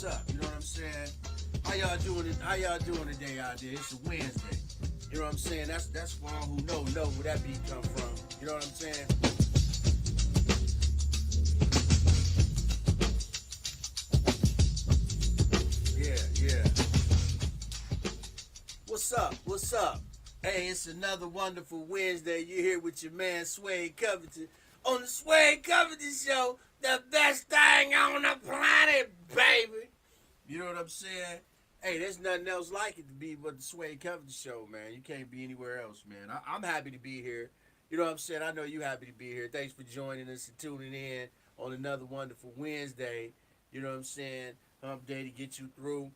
what's up? You know what I'm saying? How y'all doing it? How y'all doing today out there? It's a Wednesday. You know what I'm saying? That's for all who know where that beat come from. You know what I'm saying? Yeah. What's up? What's up? Hey, it's another wonderful Wednesday. You're here with your man Suede Covington on the Suede Covington Show, the best thing on the planet, baby. You know what I'm saying? Hey, there's nothing else like it to be but the Suede Covington Show, man. You can't be anywhere else, man. I'm happy to be here. You know what I'm saying? I know you happy to be here. Thanks for joining us and tuning in on another wonderful Wednesday. You know what I'm saying? Hump day to get you through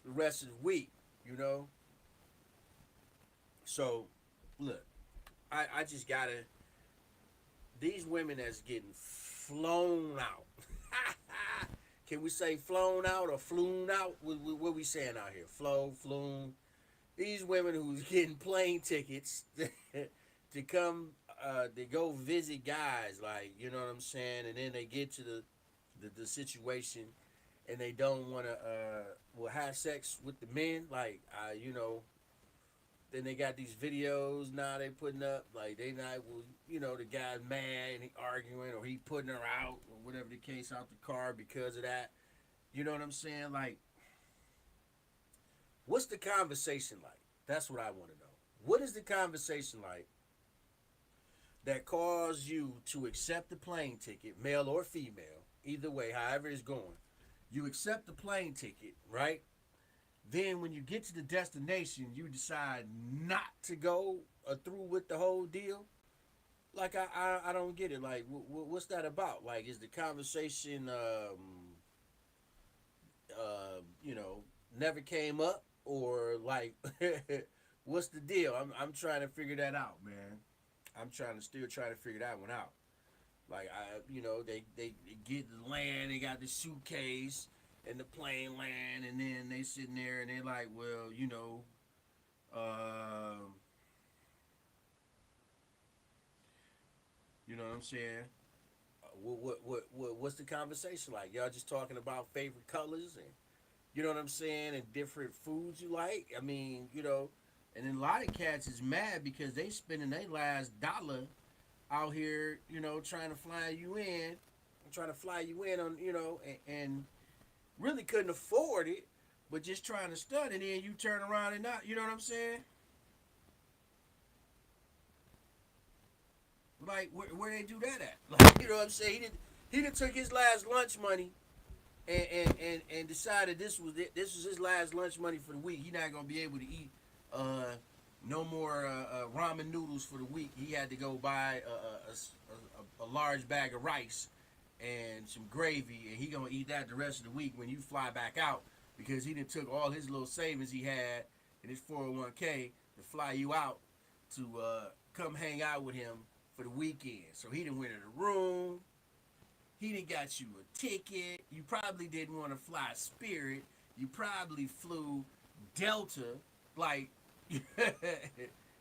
the rest of the week, you know? So, look, I just gotta, these women that's getting flown out. Can we say flown out or flown out? What we saying out here? Flown. These women who's getting plane tickets to come, to go visit guys, like, you know what I'm saying? And then they get to the situation and they don't want to, have sex with the men. Like, then they got these videos now they putting up, like they not, the guy's mad and he arguing or he putting her out or whatever the case out the car because of that. You know what I'm saying? Like, what's the conversation like? That's what I want to know. What is the conversation like that caused you to accept the plane ticket, male or female, either way, however it's going? You accept the plane ticket, right? Then when you get to the destination, you decide not to go through with the whole deal. Like, I don't get it. Like, what's that about? Like, is the conversation, never came up, or like, what's the deal? I'm trying to figure that out, man. I'm still trying to figure that one out. Like, they get the land, they got the suitcase and the plane land, and then they sitting there and they like, well, you know what I'm saying? What's the conversation like? Y'all just talking about favorite colors and, you know what I'm saying, and different foods you like? I mean, and then a lot of cats is mad because they spending their last dollar out here, trying to fly you in, on, and really couldn't afford it, but just trying to stunt, and then you turn around and not, you know what I'm saying? Like, where they do that at? Like, you know what I'm saying? He done took his last lunch money and decided this was his last lunch money for the week. He not gonna be able to eat no more ramen noodles for the week. He had to go buy a large bag of rice and some gravy, and he gonna eat that the rest of the week when you fly back out, because he done took all his little savings he had in his 401k to fly you out to come hang out with him for the weekend. So he done went in a room. He done got you a ticket. You probably didn't want to fly Spirit. You probably flew Delta. Like,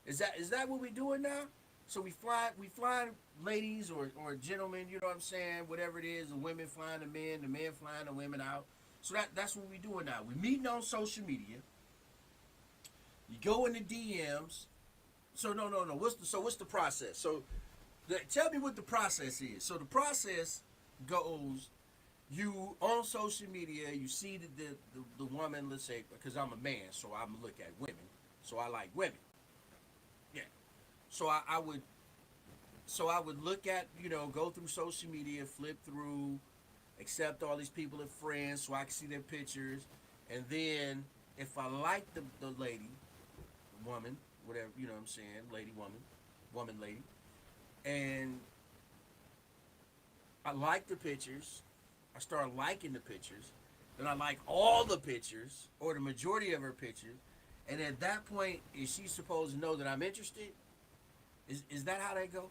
is that what we doing now? So we flying ladies or gentlemen, you know what I'm saying? Whatever it is, the women flying the men flying the women out. So that's what we doing now. We meeting on social media. You go in the DMs. So no. What's the process? So tell me what the process is. So the process goes, you on social media, you see the woman, let's say, because I'm a man, so I'm gonna look at women. So I like women. Yeah. So I would look at, go through social media, flip through, accept all these people as friends so I can see their pictures. And then if I like the lady, woman, whatever, you know what I'm saying, lady, woman, lady, and I like the pictures, I start liking the pictures, then I like all the pictures, or the majority of her pictures, and at that point, is she supposed to know that I'm interested? Is that how they go?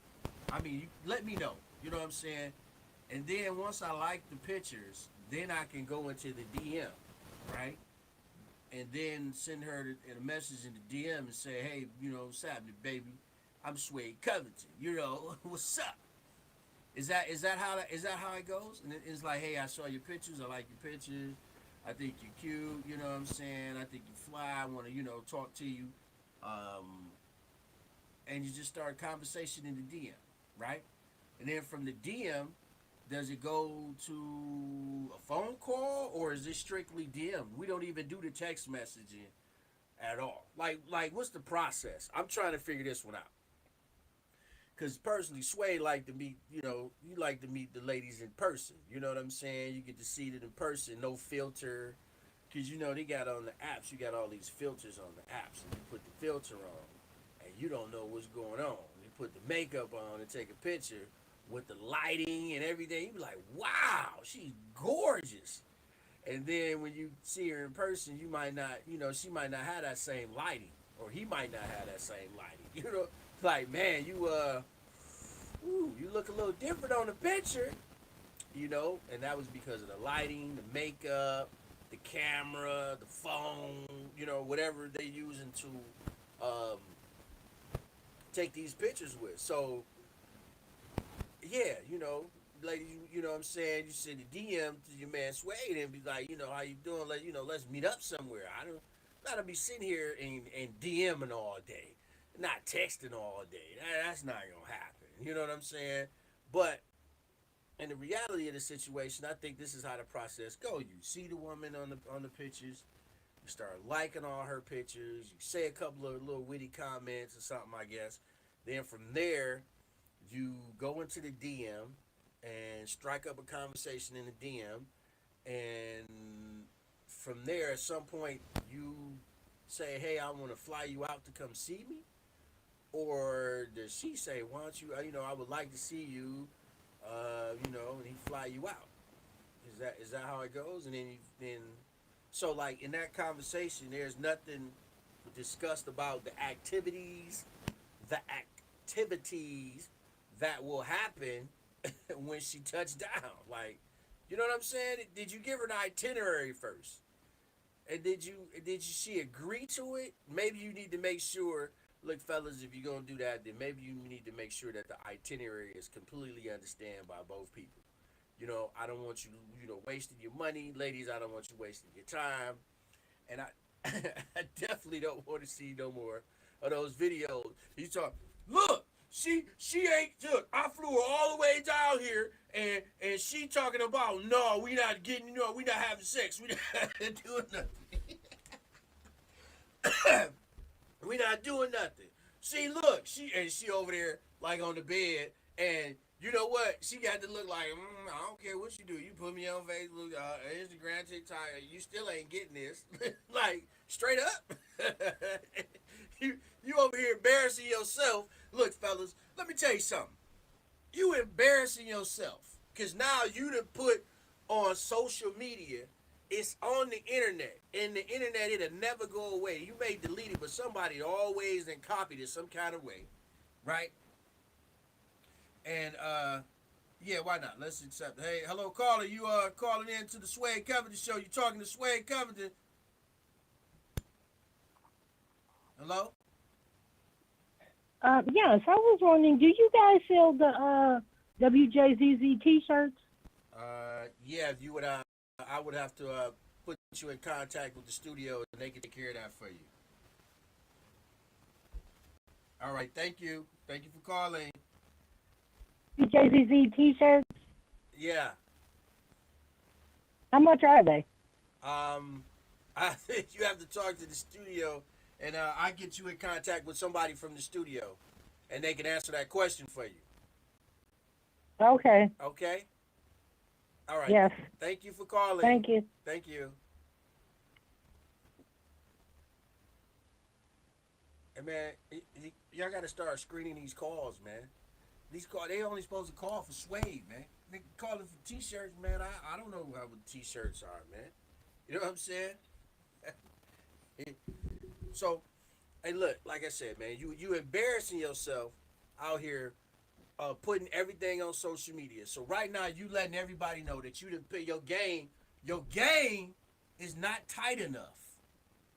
I mean, let me know. You know what I'm saying? And then once I like the pictures, then I can go into the DM, right? And then send her a message in the DM and say, hey, what's happening, baby? I'm Suede Covington. What's up? Is that how it goes? And it's like, hey, I saw your pictures. I like your pictures. I think you're cute. You know what I'm saying? I think you fly. I want to, talk to you. Um, and you just start a conversation in the DM, right? And then from the DM, does it go to a phone call or is it strictly DM? We don't even do the text messaging at all. Like what's the process? I'm trying to figure this one out. Cause personally, Suede like to meet, you like to meet the ladies in person. You know what I'm saying? You get to see it in person, no filter. Cause they got on the apps, you got all these filters on the apps, and you put the filter on, and you don't know what's going on. You put the makeup on and take a picture with the lighting and everything. You be like, wow, she's gorgeous. And then when you see her in person, you might not, she might not have that same lighting, or he might not have that same lighting. Like man, you look a little different on the picture, and that was because of the lighting, the makeup, the camera, the phone, whatever they using to take these pictures with. So yeah, ladies, you know what I'm saying? You send a DM to your man Suede and be like, how you doing? Let's meet up somewhere. I don't gotta be sitting here and DMing all day, not texting all day. That's not gonna happen. You know what I'm saying? But in the reality of the situation, I think this is how the process go. You see the woman on the pictures, you start liking all her pictures, you say a couple of little witty comments or something, I guess. Then from there, you go into the DM and strike up a conversation in the DM, and from there, at some point, you say, "Hey, I want to fly you out to come see me," or does she say, "Why don't you? I would like to see you," and he fly you out. Is that how it goes? And then so like in that conversation, there's nothing discussed about the activities that will happen when she touched down. Like, you know what I'm saying? Did you give her an itinerary first? And did she agree to it? Maybe you need to make sure. Look, fellas, if you're gonna do that, then maybe you need to make sure that the itinerary is completely understood by both people. I don't want you, wasting your money, ladies. I don't want you wasting your time, and I, I definitely don't want to see no more of those videos. You talk, look, she ain't took. I flew her all the way down here, and she talking about no, we not getting, we not having sex, we not doing nothing, we not doing nothing. See, look, she over there like on the bed, and you know what? She got to look like, I don't care what you do. You put me on Facebook, Instagram, TikTok. You still ain't getting this. Like, straight up. you over here embarrassing yourself. Look, fellas, let me tell you something. You embarrassing yourself. Because now you done put on social media, it's on the internet. And the internet, it'll never go away. You may delete it, but somebody always then copied it some kind of way. Right? And yeah, why not? Let's accept it. Hey, hello caller, you calling in to the Suede Covington show. You talking to Suede Covington. Hello? Yes, I was wondering, do you guys sell the WJZZ t-shirts? Yeah, if you would I would have to put you in contact with the studio and they can take care of that for you. All right, thank you. Thank you for calling. WJZZ t-shirts? Yeah. How much are they? I think you have to talk to the studio, and I get you in contact with somebody from the studio, and they can answer that question for you. Okay. Okay. All right. Yes. Thank you for calling. Thank you. Thank you. And man, y'all got to start screening these calls, man. These calls, they only supposed to call for Suede, man. They calling for t-shirts, man. I don't know how what t-shirts are, man. You know what I'm saying? So, hey, look, like I said, man, you embarrassing yourself out here, putting everything on social media. So right now, you letting everybody know that you didn't put your game. Your game is not tight enough,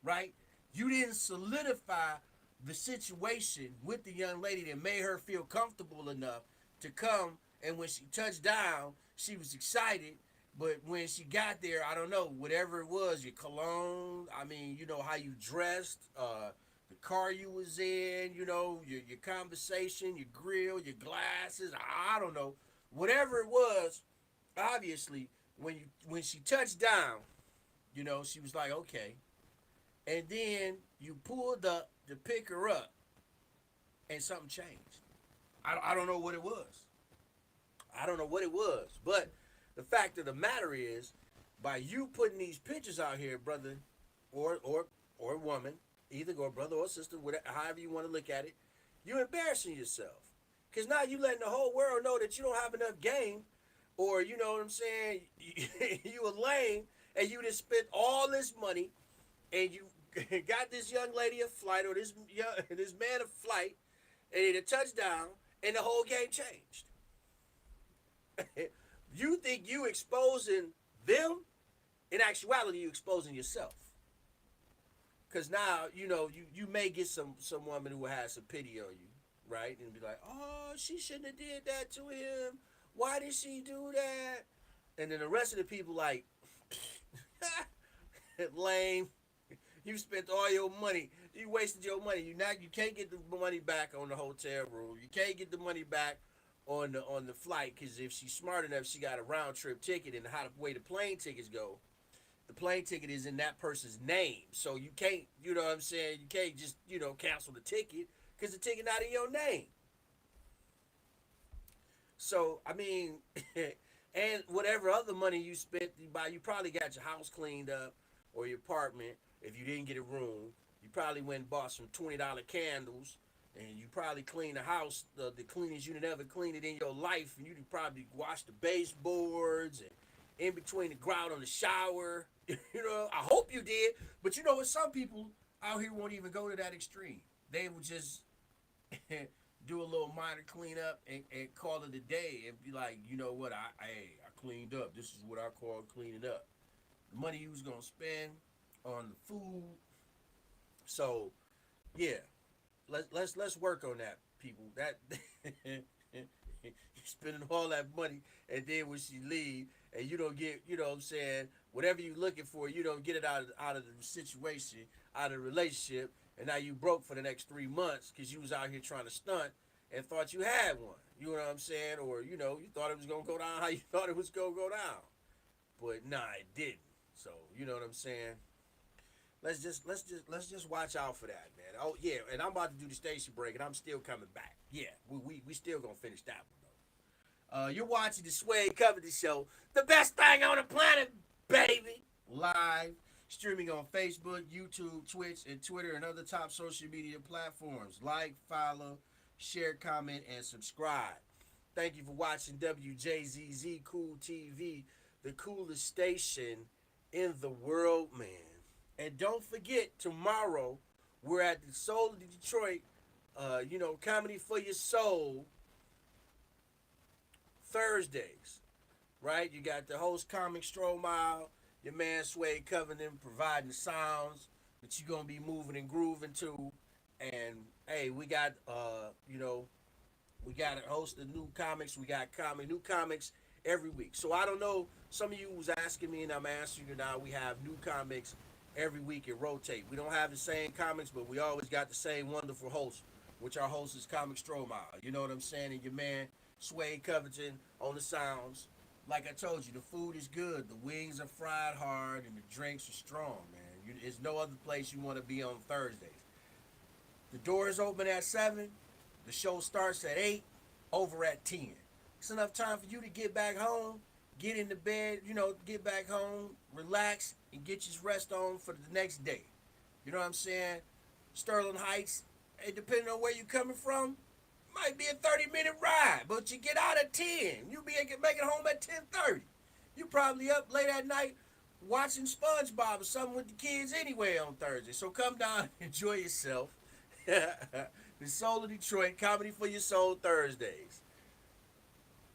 right? You didn't solidify the situation with the young lady that made her feel comfortable enough to come. And when she touched down, she was excited. But when she got there, I don't know, whatever it was, your cologne, I mean, how you dressed, the car you was in, your conversation, your grill, your glasses, I don't know. Whatever it was, obviously, when she touched down, she was like, okay. And then you pulled up to pick her up, and something changed. I don't know what it was. I don't know what it was. But the fact of the matter is, by you putting these pictures out here, brother, or woman, either or brother or sister, whatever, however you want to look at it, you're embarrassing yourself. Because now you letting the whole world know that you don't have enough game, or you know what I'm saying, you a lame, and you just spent all this money, and you got this young lady a flight, or this man a flight, and it a touchdown, and the whole game changed. You think you exposing them? In actuality, you exposing yourself. Cause now you may get some woman who has some pity on you, right? And be like, oh, she shouldn't have did that to him. Why did she do that? And then the rest of the people like, lame. You spent all your money. You wasted your money. You can't get the money back on the hotel room. You can't get the money back on the flight, because if she's smart enough, she got a round trip ticket, and how the way the plane tickets go, the plane ticket is in that person's name. So you can't, you know what I'm saying? You can't just cancel the ticket because the ticket not in your name. So I mean, and whatever other money you spent, you probably got your house cleaned up or your apartment. If you didn't get a room, you probably went and bought some $20 candles, and you probably cleaned the house the cleanest you'd ever cleaned it in your life, and you probably washed the baseboards and in between the grout on the shower. I hope you did. But what? Some people out here won't even go to that extreme. They will just do a little minor cleanup and call it a day and be like, you know what? I cleaned up. This is what I call cleaning up. The money you was gonna spend on the food. So, yeah, let's work on that, people. That you spending all that money, and then when she leave, and you don't get, what I'm saying, whatever you looking for, you don't get it out of the situation, out of the relationship, and now you broke for the next 3 months because you was out here trying to stunt and thought you had one. You know what I'm saying? Or you thought it was gonna go down how you thought it was gonna go down, but nah, it didn't. So you know what I'm saying? Let's just watch out for that, man. Oh yeah, and I'm about to do the station break, and I'm still coming back. Yeah, we still gonna finish that one though. You're watching the Suede Covington Show, the best thing on the planet, baby. Live streaming on Facebook, YouTube, Twitch, and Twitter, and other top social media platforms. Like, follow, share, comment, and subscribe. Thank you for watching WJZZ Cool TV, the coolest station in the world, man. And don't forget, tomorrow we're at the Soul of Detroit, Comedy for Your Soul, Thursdays, right? You got the host, Comic Stromile, your man, Suede Covington, providing the sounds that you're going to be moving and grooving to. And, hey, we got, we got a host of new comics. We got new comics every week. So I don't know, some of you was asking me, and I'm answering you now. We have new comics every week. It rotate. We don't have the same comics, but we always got the same wonderful host, which our host is Comic Stromile. You know what I'm saying? And your man, Suede Covington, on the sounds. Like I told you, the food is good. The wings are fried hard, and the drinks are strong, man. There's no other place you want to be on Thursdays. The doors open at 7. The show starts at 8, over at 10. It's enough time for you to get back home, get into bed, get back home, relax, and get your rest on for the next day. You know what I'm saying? Sterling Heights, hey, depending on where you're coming from, might be a 30-minute ride, but you get out at 10. You make it home at 10:30. You probably up late at night watching SpongeBob or something with the kids anyway on Thursday. So come down and enjoy yourself. The Soul of Detroit, Comedy for Your Soul, Thursdays.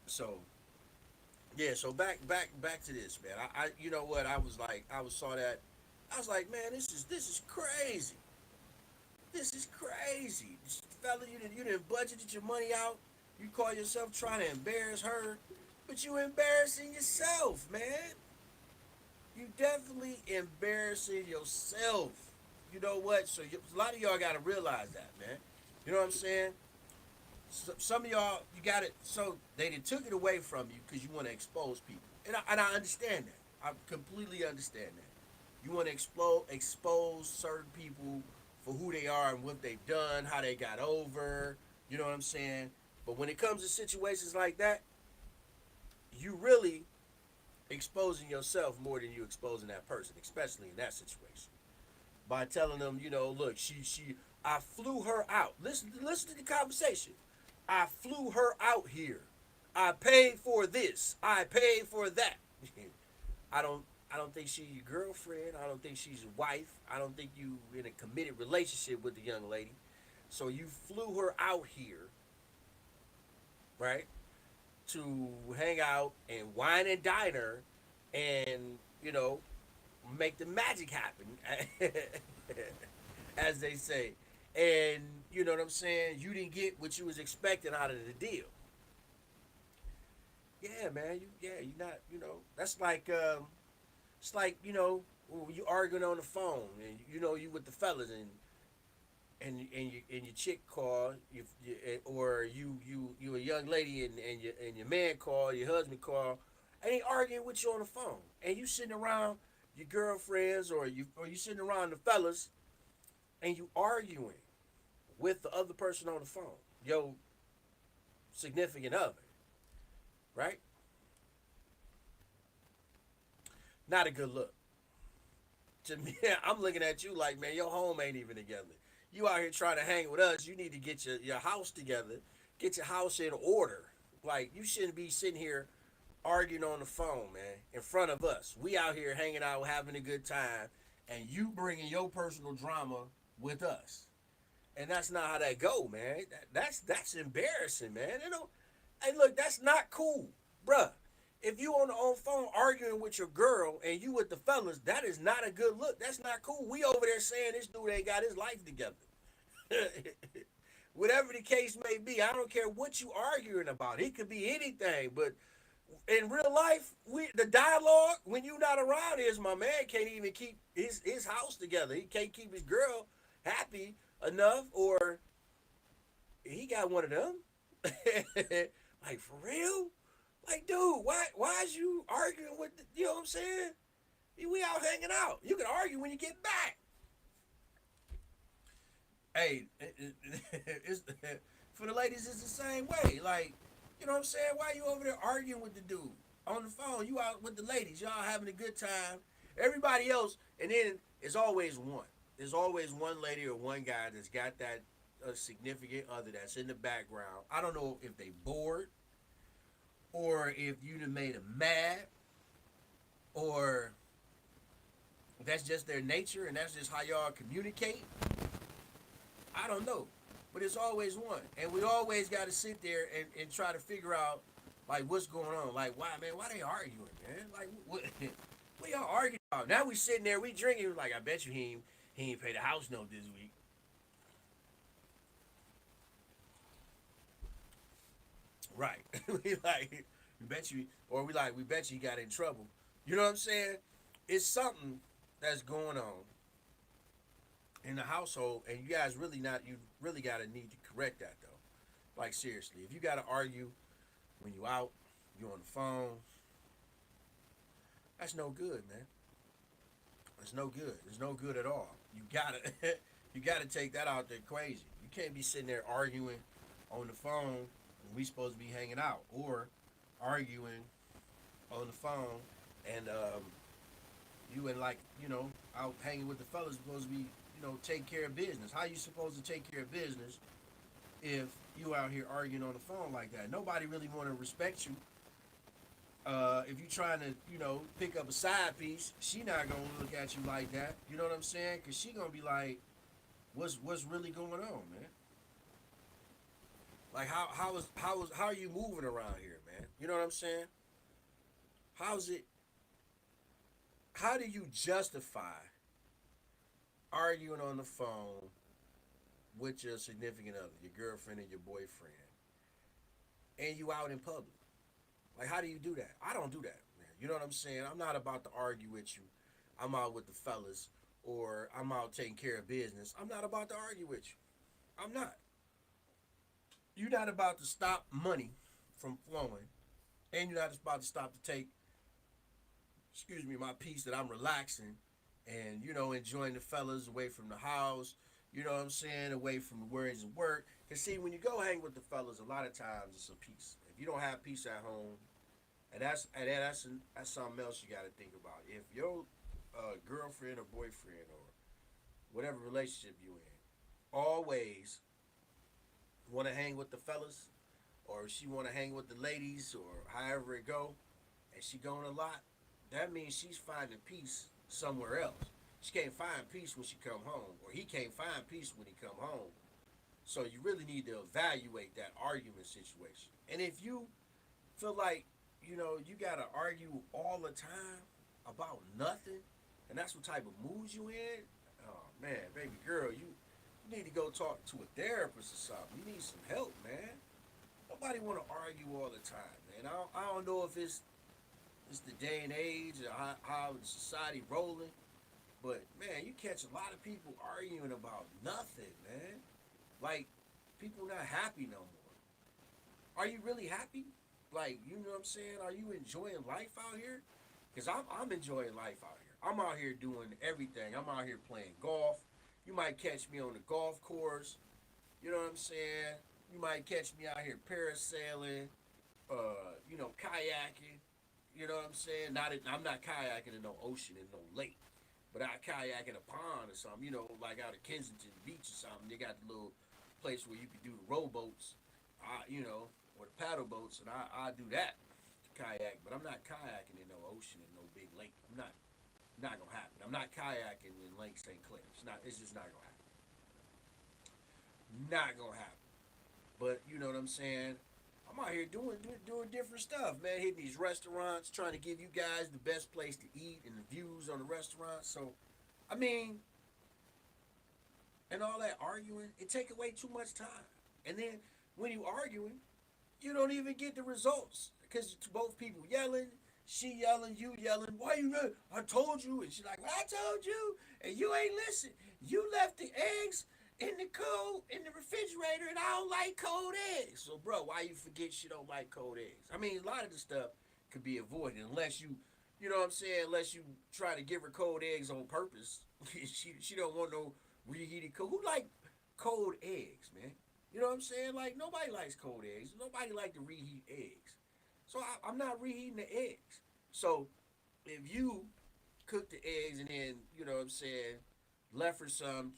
So, yeah, so back to this, man. I you know what? I was like, I was like, man, this is crazy. This is crazy. Fella, you didn't budgeted your money out. You call yourself trying to embarrass her. But you embarrassing yourself, man. You definitely embarrassing yourself. You know what? So a lot of y'all got to realize that, man. You know what I'm saying? Some of y'all, you got it. So they done took it away from you because you want to expose people, and I understand that. I completely understand that. You want to expose certain people for who they are and what they've done, how they got over. You know what I'm saying? But when it comes to situations like that, you really exposing yourself more than you exposing that person, especially in that situation. By telling them, look, I flew her out. Listen to the conversation. I flew her out here. I paid for this. I paid for that. I don't I don't think she's your girlfriend. I don't think she's your wife. I don't think you in a committed relationship with the young lady. So you flew her out here, right? To hang out and wine and dine her and, make the magic happen, as they say. And you know what I'm saying? You didn't get what you was expecting out of the deal. Yeah, man. You not. That's like it's like you arguing on the phone and you with the fellas and your chick call or you a young lady and your man call, your husband call, and they arguing with you on the phone and you sitting around your girlfriends or you sitting around the fellas and you arguing with the other person on the phone, your significant other, right? Not a good look. To me, I'm looking at you like, man, your home ain't even together. You out here trying to hang with us. You need to get your house together, get your house in order. Like, you shouldn't be sitting here arguing on the phone, man, in front of us. We out here hanging out, having a good time, and you bringing your personal drama with us. And that's not how that go, man. That's embarrassing, man. Hey, look, that's not cool, bruh. If you on the phone arguing with your girl and you with the fellas, that is not a good look. That's not cool. We over there saying this dude ain't got his life together. Whatever the case may be, I don't care what you arguing about. It could be anything, but in real life, the dialogue when you not around is my man can't even keep his house together. He can't keep his girl happy enough, or he got one of them. Like, for real? Like, dude, why is you arguing with you know what I'm saying? We out hanging out. You can argue when you get back. Hey, it's, for the ladies, it's the same way. Like, you know what I'm saying? Why you over there arguing with the dude on the phone? You out with the ladies. Y'all having a good time. Everybody else, and then there's always one. There's always one lady or one guy that's got that significant other that's in the background. I don't know if they bored or if you done made them mad or that's just their nature and that's just how y'all communicate. I don't know. But it's always one. And we always got to sit there and try to figure out, like, what's going on. Like, why, man? Why they arguing, man? Like, what y'all arguing about? Now we sitting there, we drinking. Like, I bet you he ain't paid the house note this week. Right. We bet you he got in trouble. You know what I'm saying? It's something that's going on in the household, and you really gotta need to correct that though. Like, seriously, if you gotta argue when you out, you on the phone, that's no good, man. It's no good. It's no good at all. You gotta you gotta take that out the equation. You can't be sitting there arguing on the phone when we supposed to be hanging out, or arguing on the phone and you and like out hanging with the fellas supposed to be take care of business. How you supposed to take care of business if you out here arguing on the phone like that? Nobody really want to respect you. If you trying to pick up a side piece, she not gonna look at you like that. You know what I'm saying? Cause she gonna be like, what's really going on, man? Like, how are you moving around here, man? You know what I'm saying? How's it? How do you justify arguing on the phone with your significant other, your girlfriend and your boyfriend, and you out in public? Like, how do you do that? I don't do that, man. You know what I'm saying? I'm not about to argue with you. I'm out with the fellas, or I'm out taking care of business. I'm not about to argue with you. I'm not. You're not about to stop money from flowing, and you're not about to stop to take, excuse me, my piece that I'm relaxing and, enjoying the fellas away from the house, you know what I'm saying, away from the worries of work. Because, see, when you go hang with the fellas, a lot of times it's a peace. If you don't have peace at home, that's something else you got to think about. If your girlfriend or boyfriend or whatever relationship you in always want to hang with the fellas, or she want to hang with the ladies, or however it go, and she going a lot, that means she's finding peace somewhere else. She can't find peace when she come home, or he can't find peace when he come home. So you really need to evaluate that argument situation. And if you feel like, you gotta argue all the time about nothing, and that's what type of mood you in, oh man, baby girl, you need to go talk to a therapist or something. You need some help, man. Nobody want to argue all the time, man. I don't know if it's the day and age or how the society rolling, but man, you catch a lot of people arguing about nothing, man. Like, people not happy no more. Are you really happy? Like, you know what I'm saying? Are you enjoying life out here? Because I'm enjoying life out here. I'm out here doing everything. I'm out here playing golf. You might catch me on the golf course. You know what I'm saying? You might catch me out here parasailing, kayaking. You know what I'm saying? I'm not kayaking in no ocean and no lake, but I kayak in a pond or something. Like out of Kensington Beach or something. They got the little place where you can do the rowboats, or the paddle boats, and I do that kayak. But I'm not kayaking in no ocean and no big lake. Not gonna happen. I'm not kayaking in Lake St. Clair. It's just not gonna happen. Not gonna happen. But you know what I'm saying? I'm out here doing different stuff, man. Hitting these restaurants, trying to give you guys the best place to eat and the views on the restaurant. So, I mean, and all that arguing, it take away too much time. And then when you arguing, you don't even get the results because both people yelling, she yelling, you yelling. Why you? I told you, and she like, well, I told you, and you ain't listen. You left the eggs in the refrigerator, and I don't like cold eggs. So, bro, why you forget she don't like cold eggs? I mean, a lot of the stuff could be avoided unless you know what I'm saying, unless you try to give her cold eggs on purpose. she don't want no reheated cold. Who like cold eggs, man? You know what I'm saying? Like, nobody likes cold eggs. Nobody like to reheat eggs. So I'm not reheating the eggs. So if you cook the eggs and then, you know what I'm saying, left her some,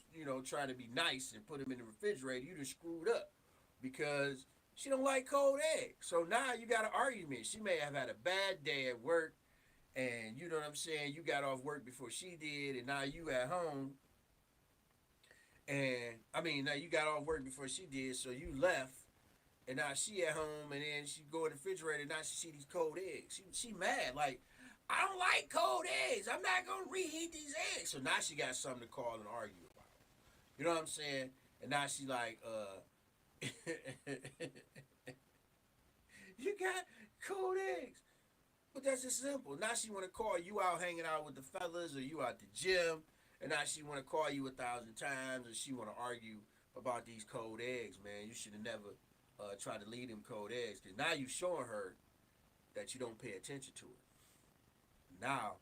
trying to be nice and put them in the refrigerator, you just screwed up because she don't like cold eggs. So now you got an argument. She may have had a bad day at work, and you know what I'm saying, you got off work before she did, and now you at home, and I mean, now you got off work before she did, so you left, and now she at home, and then she go in the refrigerator, and now she see these cold eggs. She mad, like, I don't like cold eggs. I'm not gonna reheat these eggs. So now she got something to call and argue about. You know what I'm saying? And now she like, you got cold eggs. But that's just simple. Now she wanna call you out hanging out with the fellas, or you out the gym, and now she wanna call you 1,000 times, and she wanna argue about these cold eggs, man. You should have never tried to leave them cold eggs, because now you showing her that you don't pay attention to it. Now,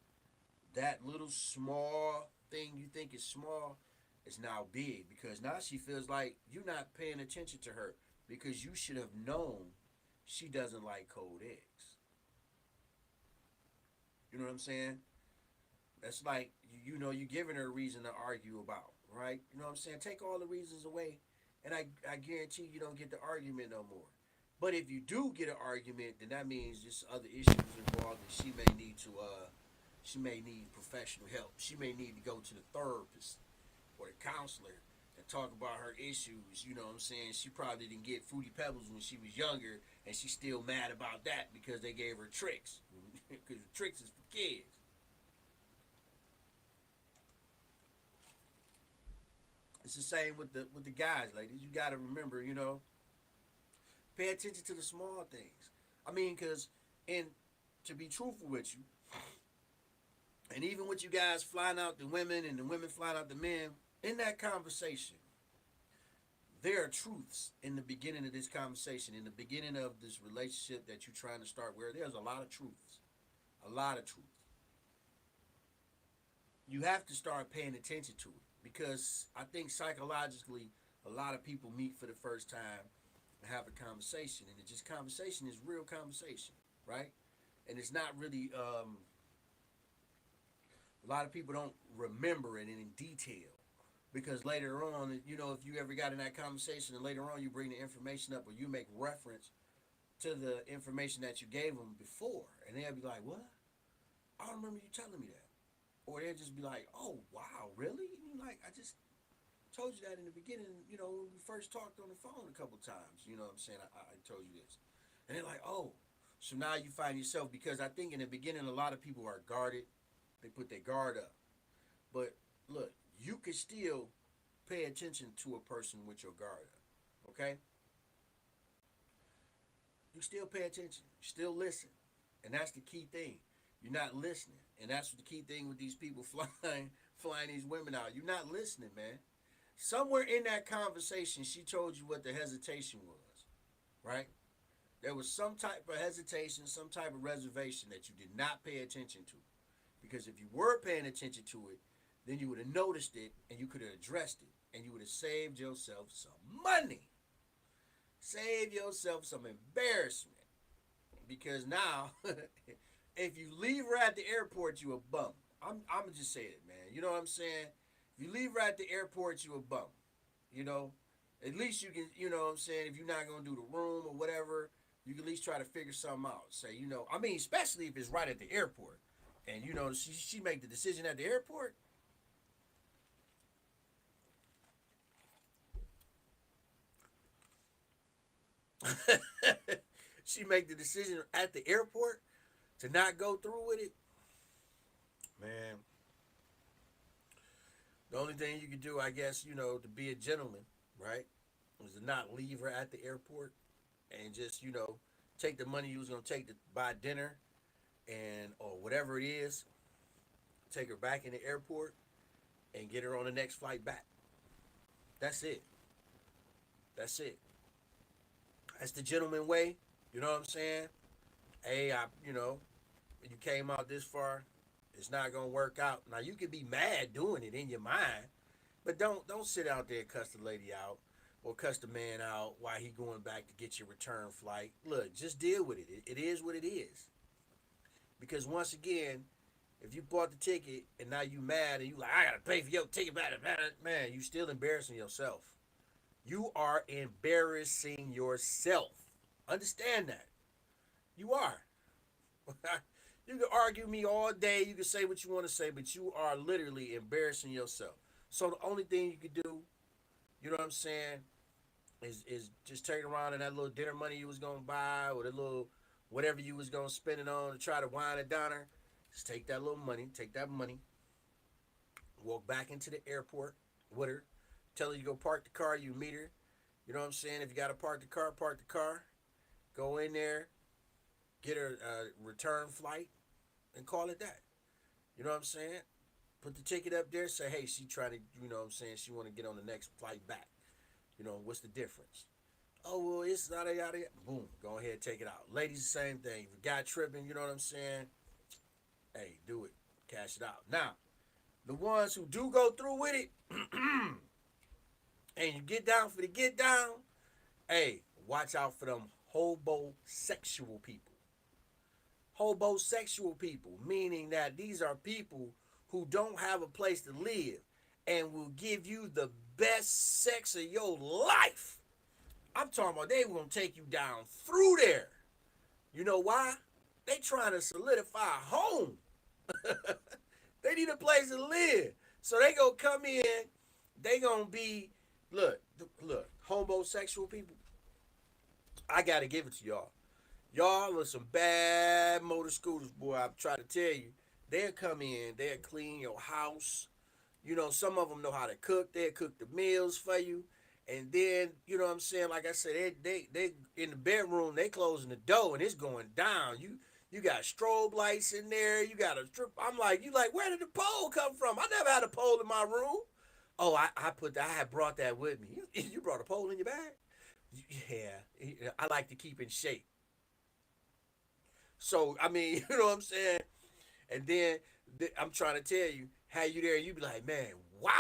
that little small thing you think is small is now big, because now she feels like you're not paying attention to her, because you should have known she doesn't like cold eggs. You know what I'm saying? That's like, you're giving her a reason to argue about, right? You know what I'm saying? Take all the reasons away, and I guarantee you don't get the argument no more. But if you do get an argument, then that means there's other issues involved, and she may need professional help. She may need to go to the therapist or the counselor and talk about her issues. You know what I'm saying? She probably didn't get Fruity Pebbles when she was younger, and she's still mad about that because they gave her tricks. Because the tricks is for kids. It's the same with the guys, ladies. You got to remember, pay attention to the small things. I mean, because And to be truthful with you, and even with you guys flying out the women and the women flying out the men, in that conversation, there are truths in the beginning of this conversation, in the beginning of this relationship that you're trying to start, where there's a lot of truths. A lot of truth. You have to start paying attention to it because I think psychologically, a lot of people meet for the first time and have a conversation, and it just conversation is real conversation, right? And it's not really. A lot of people don't remember it in detail because later on, if you ever got in that conversation and later on you bring the information up or you make reference to the information that you gave them before, and they'll be like, "What? I don't remember you telling me that." Or they'll just be like, "Oh, wow, really?" And you're like, "I just told you that in the beginning, when we first talked on the phone a couple times, you know what I'm saying? I told you this." And they're like, "Oh." So now you find yourself, because I think in the beginning a lot of people are guarded. They put their guard up. But look, you can still pay attention to a person with your guard up. Okay? You still pay attention. You still listen. And that's the key thing. You're not listening. And that's the key thing with these people flying these women out. You're not listening, man. Somewhere in that conversation, she told you what the hesitation was, right? There was some type of hesitation, some type of reservation that you did not pay attention to. Because if you were paying attention to it, then you would have noticed it and you could have addressed it and you would have saved yourself some money. Save yourself some embarrassment. Because now, if you leave her at the airport, you a bum. I'm just saying it, man. You know what I'm saying? If you leave her at the airport, you a bum. You know, at least you can. You know what I'm saying? If you're not gonna do the room or whatever, you can at least try to figure something out. Say, I mean, especially if it's right at the airport, and she make the decision at the airport. She make the decision at the airport to not go through with it, man. The only thing you can do, I guess, to be a gentleman, right, is to not leave her at the airport and just, take the money you was gonna take to buy dinner and or whatever it is, take her back in the airport and get her on the next flight back. That's it. That's it. That's the gentleman way. You know what I'm saying? Hey, you came out this far. It's not gonna work out. Now you can be mad doing it in your mind, but don't sit out there and cuss the lady out or cuss the man out while he going back to get your return flight. Look, just deal with it. It is what it is. Because once again, if you bought the ticket and now you mad and you like, I gotta pay for your ticket back, man, you still embarrassing yourself. You are embarrassing yourself. Understand that. You are. You can argue me all day. You can say what you want to say, but you are literally embarrassing yourself. So the only thing you can do, you know what I'm saying, is just turn around and that little dinner money you was gonna buy or the little whatever you was gonna spend it on to try to wine it down her. Just take that little money, take that money, walk back into the airport with her, tell her you go park the car, you meet her. You know what I'm saying? If you gotta park the car, go in there, get her a return flight, and call it that. You know what I'm saying? Put the ticket up there, say, hey, she trying to, you know what I'm saying, she want to get on the next flight back. What's the difference? Oh, well, it's yada, yada, yada. Boom, go ahead, take it out. Ladies, the same thing. If you got tripping, you know what I'm saying? Hey, do it. Cash it out. Now, the ones who do go through with it, and you get down for the get down, hey, watch out for them hobosexual people. Hobosexual people, meaning that these are people who don't have a place to live and will give you the best sex of your life. I'm talking about they gonna take you down through there. You know why? They trying to solidify a home. They need a place to live. So they gonna come in, they gonna be, look, homosexual people. I gotta give it to y'all. Y'all are some bad motor scooters, boy. I'm trying to tell you. They'll come in, they'll clean your house. Some of them know how to cook. They'll cook the meals for you. And then, you know what I'm saying? Like I said, they in the bedroom, they closing the door and it's going down. You got strobe lights in there. You got a strip. I'm like, you like, where did the pole come from? I never had a pole in my room. Oh, I had brought that with me. You brought a pole in your bag? Yeah, I like to keep in shape. So I mean, you know what I'm saying? And then I'm trying to tell you, how you there, you be like, man, wow.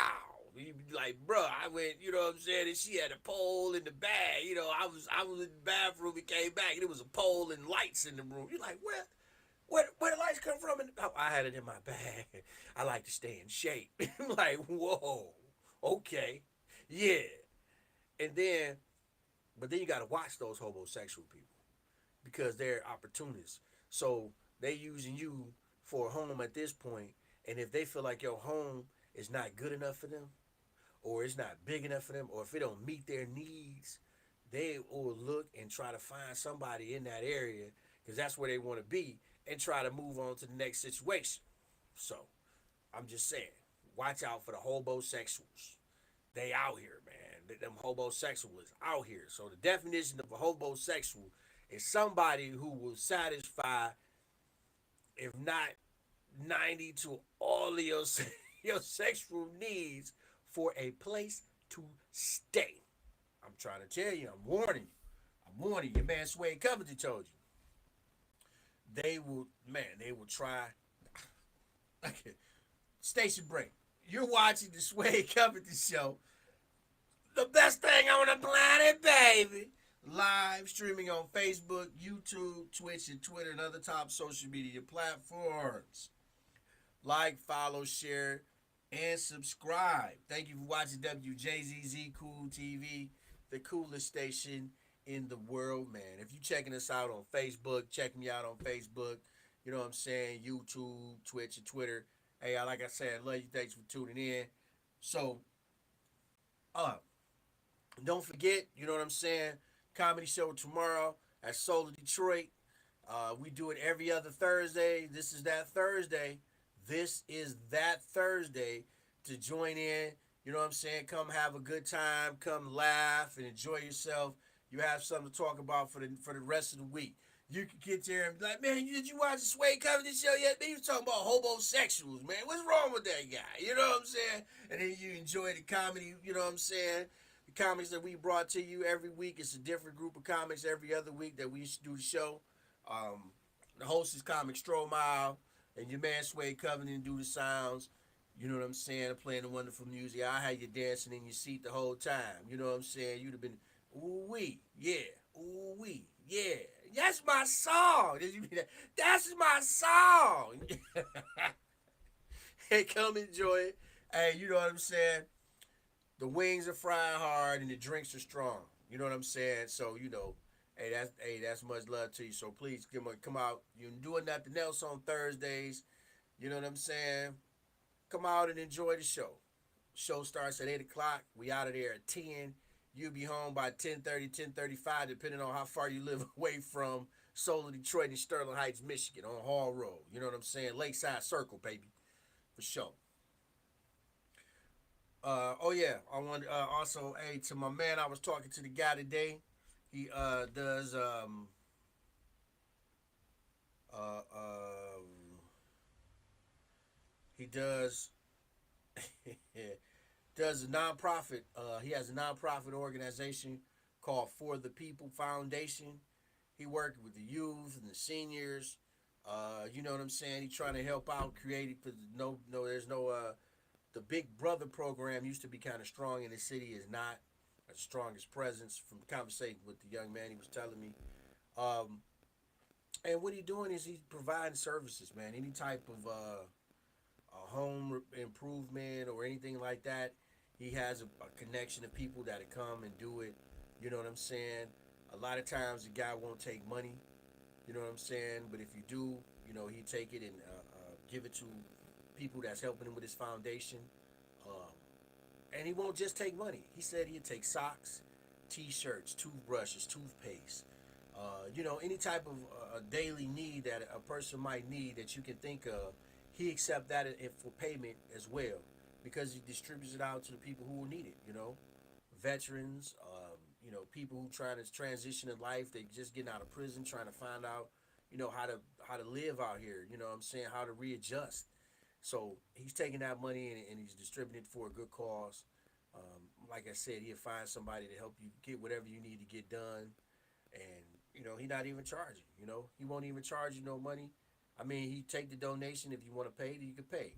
You be like, bro, I went, you know what I'm saying, and she had a pole in the bag. You know, I was in the bathroom and came back, and there was a pole and lights in the room. You're like, where the lights come from? And oh, I had it in my bag. I like to stay in shape. I'm like, whoa, okay, yeah. And then, but then you got to watch those homosexual people because they're opportunists. So they using you for a home at this point, and if they feel like your home is not good enough for them, or it's not big enough for them, or if it don't meet their needs, they will look and try to find somebody in that area because that's where they want to be and try to move on to the next situation. So I'm just saying, watch out for the hobosexuals. They out here, man. Them hobosexuals out here. So the definition of a hobosexual is somebody who will satisfy, if not 90 to all of your your sexual needs for a place to stay. I'm trying to tell you, I'm warning you. I'm warning you. Your man Suede Covington told you. They will try. Okay. Station break. You're watching the Suede Covington show. The best thing on the planet, baby. Live streaming on Facebook, YouTube, Twitch, and Twitter, and other top social media platforms. Like, follow, share, and subscribe. Thank you for watching WJZZ Cool TV, the coolest station in the world, man. If you checking us out on Facebook, check me out on Facebook. You know what I'm saying? YouTube, Twitch, and Twitter. Hey, like I said, I love you. Thanks for tuning in. So, uh, don't forget, you know what I'm saying? Comedy show tomorrow at Soul of Detroit. We do it every other Thursday. This is that Thursday. This is that Thursday to join in. You know what I'm saying? Come have a good time. Come laugh and enjoy yourself. You have something to talk about for the rest of the week. You can get there and be like, man, did you watch the Suede Covington show yet? Man, you was talking about hobosexuals, man. What's wrong with that guy? You know what I'm saying? And then you enjoy the comedy, you know what I'm saying? The comics that we brought to you every week. It's a different group of comics every other week that we used to do the show. Um, the host is Comic Stromile, and your man Suede Covington do the sounds. You know what I'm saying? Playing the wonderful music. I had you dancing in your seat the whole time. You know what I'm saying? You'd have been, ooh wee, yeah, ooh wee, yeah. That's my song. That's my song. Hey, come enjoy it. Hey, you know what I'm saying? The wings are frying hard and the drinks are strong. You know what I'm saying? So that's much love to you. So please come out. You're doing nothing else on Thursdays. You know what I'm saying? Come out and enjoy the show. Show starts at 8 o'clock. We out of there at 10. You'll be home by 10:30, 10:35, depending on how far you live away from Soul of Detroit and Sterling Heights, Michigan, on Hall Road. You know what I'm saying? Lakeside Circle, baby, for sure. Oh yeah, I want also, hey, to my man, I was talking to the guy today. He does uh, um he does does a nonprofit. He has a nonprofit organization called For the People Foundation. He worked with the youth and the seniors. You know what I'm saying? He's trying to help out, creating because there's no the Big Brother program used to be kind of strong in the city, is not as strong as presence. From conversating with the young man, he was telling me. Um, and what he's doing is he's providing services, man. Any type of a home improvement or anything like that. He has a connection of people that come and do it. You know what I'm saying? A lot of times the guy won't take money. You know what I'm saying? But if you do, he take it and give it to people that's helping him with his foundation. Um, and he won't just take money. He said he'd take socks, t-shirts, toothbrushes, toothpaste. Any type of daily need that a person might need that you can think of, he accept that for payment as well, because he distributes it out to the people who will need it. Veterans, people who trying to transition in life, they just getting out of prison, trying to find out, how to live out here. You know what I'm saying? How to readjust. So he's taking that money and he's distributing it for a good cause. Like I said, he'll find somebody to help you get whatever you need to get done, and he not even charging. He won't even charge you no money. I mean, he take the donation. If you want to pay, you can pay.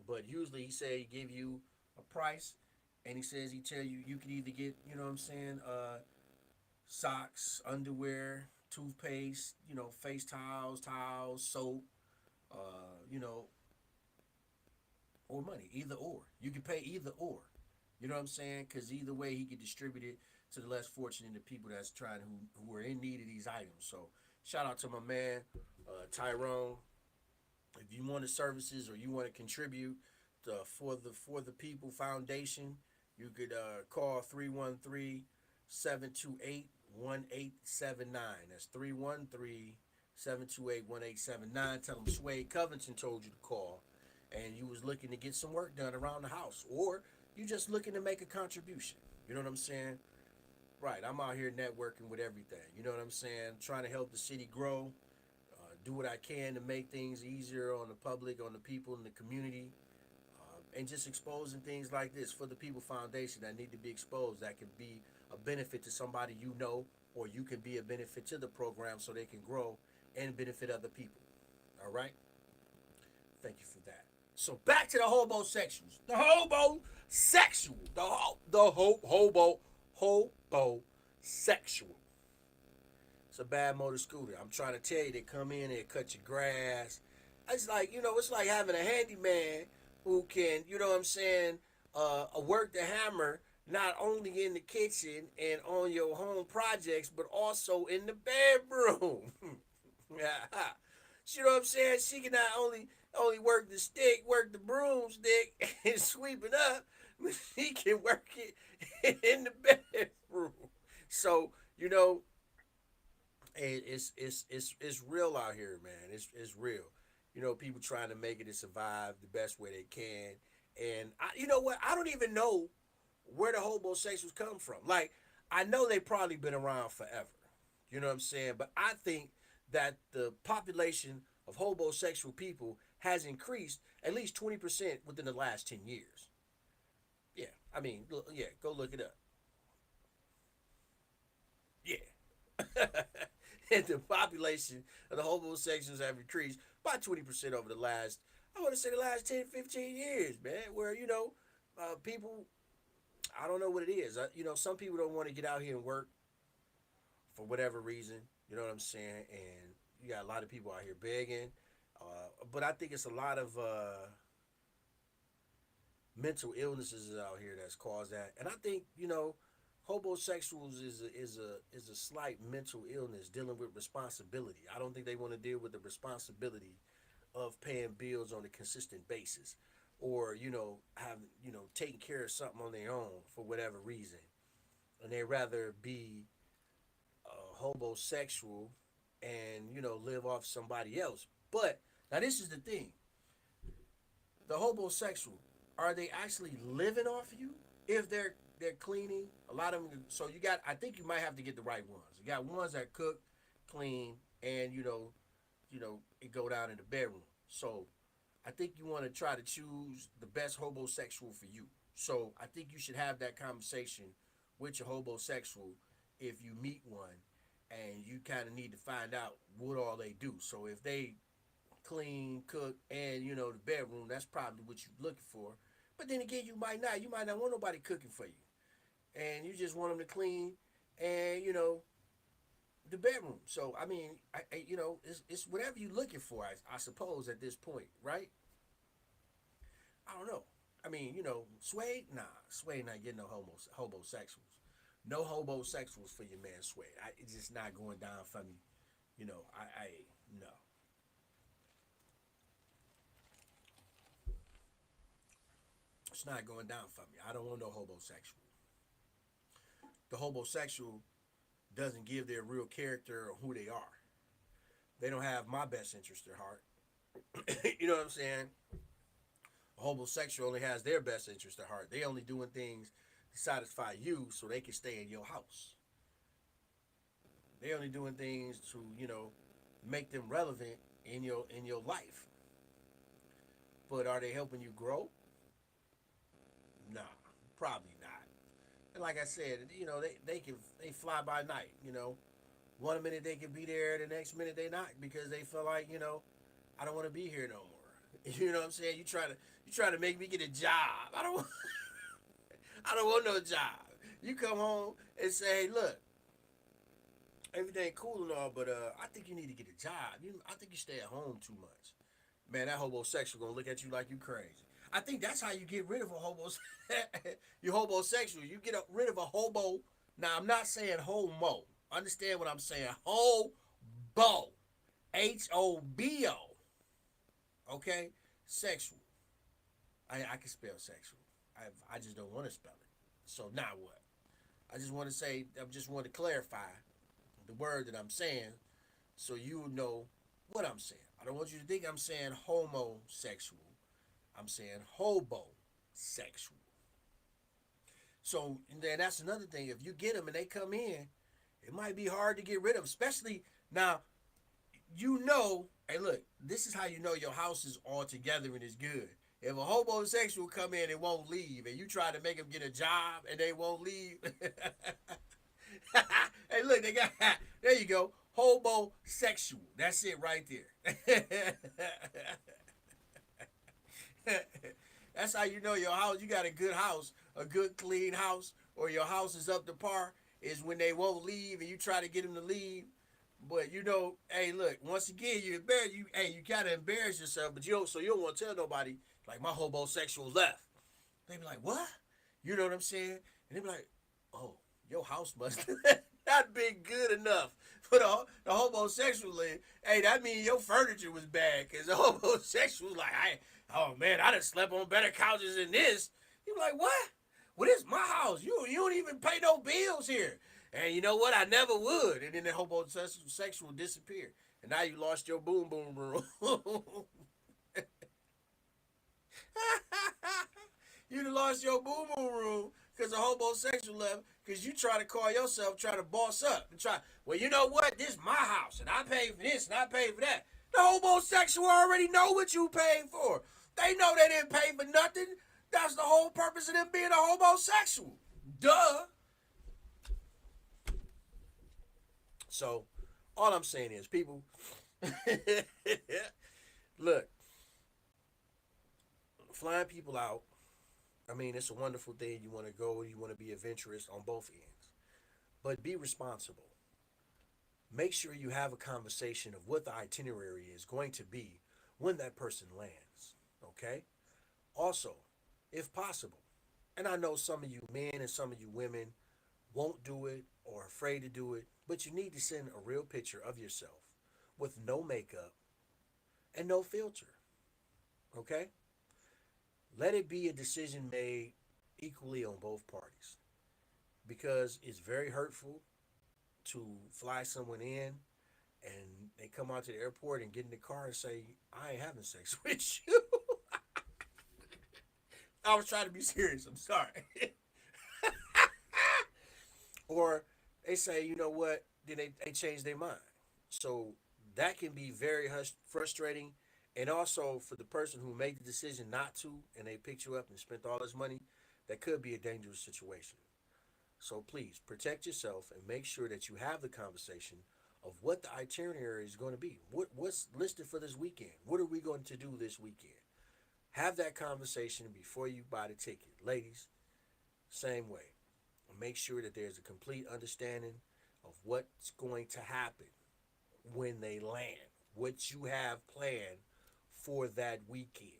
But usually he say he give you a price, and he says he tell you you can either get what I'm saying, socks, underwear, toothpaste, face towels, soap, you know, or money, either or. You can pay either or. You know what I'm saying? Because either way, he can distribute it to the less fortunate, the people that's trying who are in need of these items. So shout out to my man Tyrone. If you want the services or you want to contribute for the People Foundation, you could call 313-728-1879. That's 313-728-1879. Tell them Suede Covington told you to call, and you was looking to get some work done around the house, or you just looking to make a contribution. You know what I'm saying? Right. I'm out here networking with everything. You know what I'm saying? Trying to help the city grow, do what I can to make things easier on the public, on the people in the community, and just exposing things like this for the People Foundation that need to be exposed, that can be a benefit to somebody or you can be a benefit to the program so they can grow and benefit other people. All right? Thank you for that. So back to the hobosexuals. The hobosexual. Hobosexual. It's a bad motor scooter. I'm trying to tell you, they come in and cut your grass. It's like having a handyman who can, what I'm saying, work the hammer not only in the kitchen and on your home projects, but also in the bedroom. You know what I'm saying? She can not only work the stick, work the broomstick, and sweep it up, but she can work it in the bedroom. So it's real out here, man. It's real. People trying to make it and survive the best way they can. And you know what? I don't even know where the hobosexuals come from. Like, I know they probably been around forever. You know what I'm saying? But I think that the population of hobosexual people has increased at least 20% within the last 10 years. Yeah, I mean, yeah, go look it up. Yeah. And the population of the homosexuals have increased by 20% over the last, I want to say the last 10, 15 years, man, where, people, I don't know what it is. Some people don't want to get out here and work for whatever reason. You know what I'm saying? And you got a lot of people out here begging. But I think it's a lot of mental illnesses out here that's caused that. And I think, homosexuals is a slight mental illness dealing with responsibility. I don't think they want to deal with the responsibility of paying bills on a consistent basis, or having taking care of something on their own for whatever reason, and they rather be homosexual and live off somebody else. But now this is the thing: the homosexual, are they actually living off you? If they're cleaning, a lot of them. So I think you might have to get the right ones. You got ones that cook, clean, and it go down in the bedroom. So I think you want to try to choose the best homosexual for you. So I think you should have that conversation with your homosexual if you meet one, and you kind of need to find out what all they do. So if they clean, cook, and the bedroom, that's probably what you're looking for. But then again, you might not want nobody cooking for you, and you just want them to clean, and the bedroom. So I mean, it's whatever you're looking for, I suppose at this point, right? I don't know. I mean, Suede, Suede not getting no homosexuals. No homosexuals for your man Suede. It's just not going down for me. I no. It's not going down for me. I don't want no homosexual. The homosexual doesn't give their real character or who they are. They don't have my best interest at heart. You know what I'm saying? A homosexual only has their best interest at heart. They only doing things to satisfy you so they can stay in your house. They only doing things to, make them relevant in your life. But are they helping you grow? Nah, probably not. And like I said, they fly by night. One minute they can be there, the next minute they not because they feel like I don't want to be here no more. You know what I'm saying? You try to make me get a job. I don't want no job. You come home and say, hey, look, everything cool and all, but I think you need to get a job. I think you stay at home too much. Man, that homosexual gonna look at you like you crazy. I think that's how you get rid of a hobo. You homosexual. You get rid of a hobo. Now I'm not saying homo. Understand what I'm saying? Hobo. HOBO. Okay? Sexual. I can spell sexual. I just don't want to spell it. So now what? I just want to clarify the word that I'm saying so you know what I'm saying. I don't want you to think I'm saying homosexual. I'm saying hobosexual. So then that's another thing. If you get them and they come in, it might be hard to get rid of them. Especially now, hey look, this is how you know your house is all together and is good. If a homosexual come in and won't leave, and you try to make them get a job and they won't leave, hey look, they got there you go, hobosexual. That's it right there. That's how you know your house. You got a good house, a good clean house, or your house is up to par. Is when they won't leave and you try to get them to leave. But hey, look. Once again, you gotta embarrass yourself, but so you don't want to tell nobody. Like my homosexual left. They be like, what? You know what I'm saying? And they be like, oh, your house must not been good enough for the homosexual. Hey, that means your furniture was bad because the homosexual was like, oh man, I done slept on better couches than this. You be like, what? Well, this is my house. You don't even pay no bills here. And you know what? I never would. And then the homosexual disappeared. And now you lost your boom boom room. You done lost your boom boom room because the homosexual left because you try to call yourself, try to boss up. And well, you know what? This is my house. And I paid for this and I paid for that. The homosexual already know what you paid for. They know they didn't pay for nothing. That's the whole purpose of them being a homosexual. Duh. So, all I'm saying is, people, look, flying people out, I mean, it's a wonderful thing. You want to go, you want to be adventurous on both ends. But be responsible. Make sure you have a conversation of what the itinerary is going to be when that person lands. Okay? Also, if possible, and I know some of you men and some of you women won't do it or are afraid to do it, but you need to send a real picture of yourself with no makeup and no filter. Okay? Let it be a decision made equally on both parties because it's very hurtful to fly someone in and they come out to the airport and get in the car and say, I ain't having sex with you. I was trying to be serious. I'm sorry. Or they say, you know what? Then they change their mind. So that can be very frustrating. And also for the person who made the decision not to and they picked you up and spent all this money, that could be a dangerous situation. So please protect yourself and make sure that you have the conversation of what the itinerary is going to be. What's listed for this weekend? What are we going to do this weekend? Have that conversation before you buy the ticket. Ladies, same way. Make sure that there's a complete understanding of what's going to happen when they land, what you have planned for that weekend,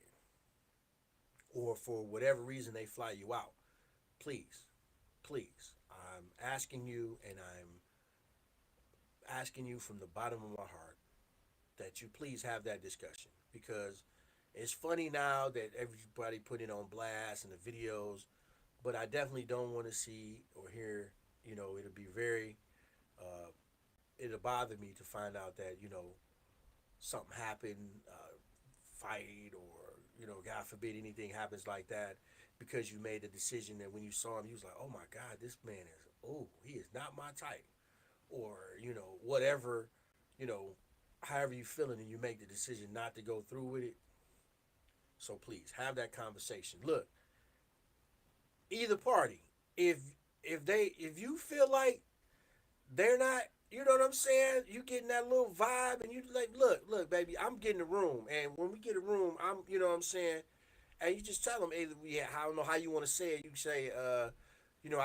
or for whatever reason they fly you out. Please, please, I'm asking you, and I'm asking you from the bottom of my heart that you please have that discussion, because it's funny now that everybody put it on blast in the videos, but I definitely don't want to see or hear, it'll be very, it'll bother me to find out that, something happened, fight, or, God forbid anything happens like that because you made the decision that when you saw him, you was like, oh my God, this man he is not my type. Or, whatever, you know, however you feeling and you make the decision not to go through with it. So please have that conversation. Look, either party, if if you feel like they're not, you know what I'm saying, you getting that little vibe and you like, look, baby, I'm getting a room, and when we get a room, I'm, you know what I'm saying, and you just tell them either, yeah, I don't know how you want to say it. You can say, you know,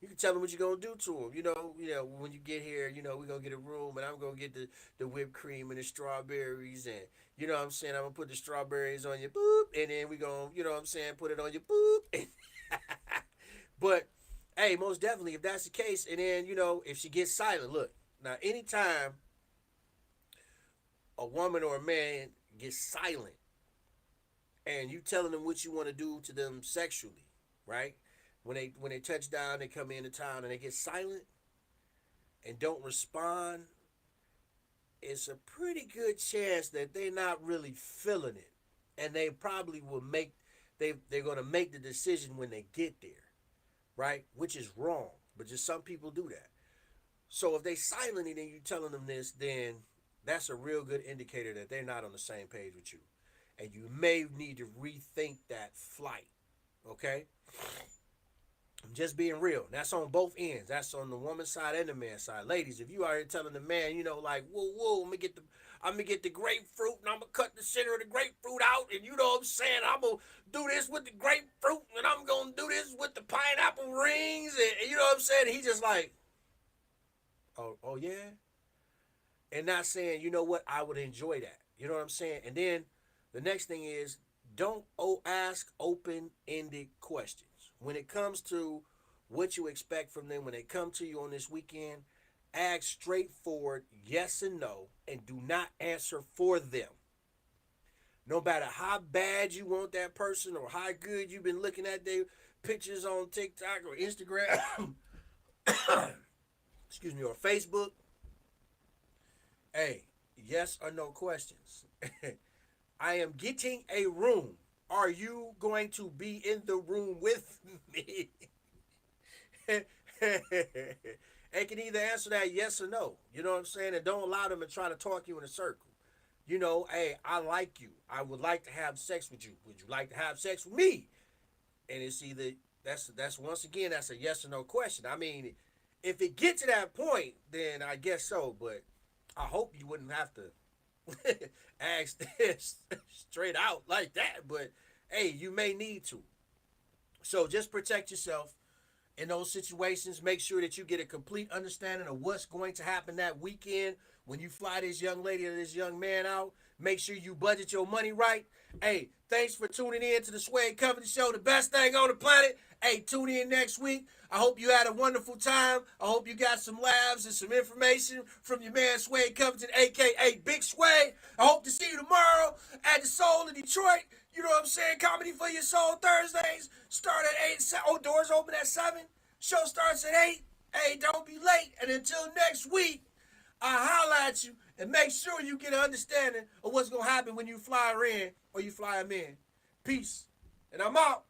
you can tell them what you're gonna do to them. When you get here, we're gonna get a room, and I'm gonna get the whipped cream and the strawberries, and you know what I'm saying, I'm gonna put the strawberries on your boop, and then we gonna, you know what I'm saying, put it on your boop. But hey, most definitely, if that's the case, and then if she gets silent, look, now anytime a woman or a man gets silent and you telling them what you want to do to them sexually, right? When they touch down, they come into town and they get silent and don't respond, it's a pretty good chance that they're not really feeling it, and they probably will make they're gonna make the decision when they get there, right? Which is wrong, but just some people do that. So if they silent and you telling them this, then that's a real good indicator that they're not on the same page with you, and you may need to rethink that flight. Okay, I'm just being real. That's on both ends. That's on the woman's side and the man's side. Ladies, if you are telling the man, like, whoa, I'm gonna get the grapefruit, and I'm gonna cut the center of the grapefruit out, and you know what I'm saying, I'm gonna do this with the grapefruit, and I'm gonna do this with the pineapple rings, and you know what I'm saying. He just like, oh yeah, and not saying, you know what, I would enjoy that. You know what I'm saying? And then the next thing is, don't ask open-ended questions. When it comes to what you expect from them when they come to you on this weekend, ask straightforward yes and no, and do not answer for them. No matter how bad you want that person or how good you've been looking at their pictures on TikTok or Instagram, excuse me, or Facebook, hey, yes or no questions. I am getting a room. Are you going to be in the room with me? They can either answer that yes or no. You know what I'm saying? And don't allow them to try to talk you in a circle. Hey, I like you. I would like to have sex with you. Would you like to have sex with me? And it's either that's once again, that's a yes or no question. I mean, if it gets to that point, then I guess so. But I hope you wouldn't have to ask this straight out like that, but hey, you may need to. So just protect yourself in those situations. Make sure that you get a complete understanding of what's going to happen that weekend when you fly this young lady or this young man out. Make sure you budget your money right. Hey, thanks for tuning in to the Suede Covington Show, the best thing on the planet. Hey, tune in next week. I hope you had a wonderful time. I hope you got some laughs and some information from your man Suede Covington, a.k.a. Big Suede. I hope to see you tomorrow at the Soul in Detroit. You know what I'm saying? Comedy for Your Soul Thursdays. Start at 8. Doors open at 7. Show starts at 8. Hey, don't be late. And until next week, I'll holler at you and make sure you get an understanding of what's going to happen when you fly her in or you fly him in. Peace. And I'm out.